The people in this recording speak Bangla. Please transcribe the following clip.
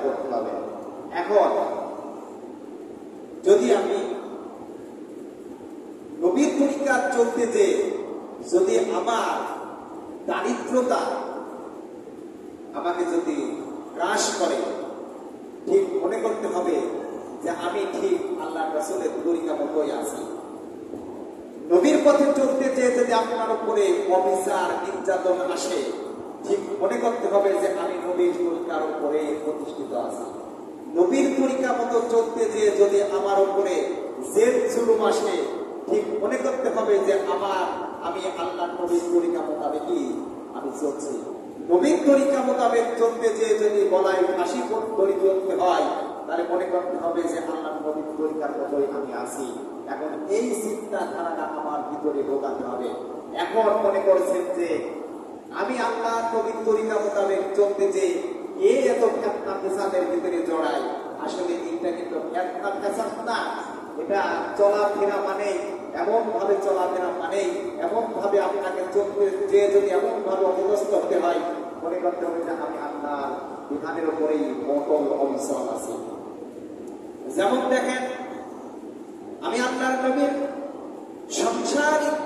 করতে হবে। এখন যদি আমি নবীর তরিকা চলতে যে যদি আমার দারিদ্রতা আমাকে যদি গ্রাস করে, ঠিক মনে করতে হবে যে আমি ঠিক আল্লাহ রাসূলের তরিকা মতোই আছি। নবীর পথে চলতে চেয়ে যদি আপনার উপরে অবিচার নির্যাতন আসে, ঠিক মনে করতে হবে যে আমি নবীর তরিকার উপরে প্রতিষ্ঠিত আছি। নবীর তরিকা মতো চলতে চেয়ে যদি আমার উপরে জেদ জুলুম আসে, ঠিক মনে করতে হবে যে আমি আল্লাহ নবীর তরিকা মোতাবেকই আমি চলছি। নবীর তরিকা মোতাবেক চলতে চেয়ে যদি গলায় ফাঁসি দড়ি চলতে হয়, তাহলে মনে করতে হবে যে আল্লাহ নবীর তরিকার মতোই আমি আছি। এখন এই চিন্তাধারাটা আমার ভিতরে ঢোকাতে হবে। এখন মনে করছেন যে আমি আল্লাহ নবীর তরিকা মোতাবেক চলতে চেয়ে এত ফেতনা ফেসাদের ভিতরে জড়াই। আসলে এটা কিন্তু ফেতনা ফেসাদ না, এটা চলাফেরা মানে এমন ভাবে চলাফেরা মানে এমন ভাবে আপনাকে চলতে যে যদি এমন ভাবে অবস্থ হতে হয়, মনে করতে হবে যে আমি আল্লাহর বিধানের উপরেই অটল অবিচল আছি। যেমন দেখেন, আমি আল্লাহর নবীর সংসারিক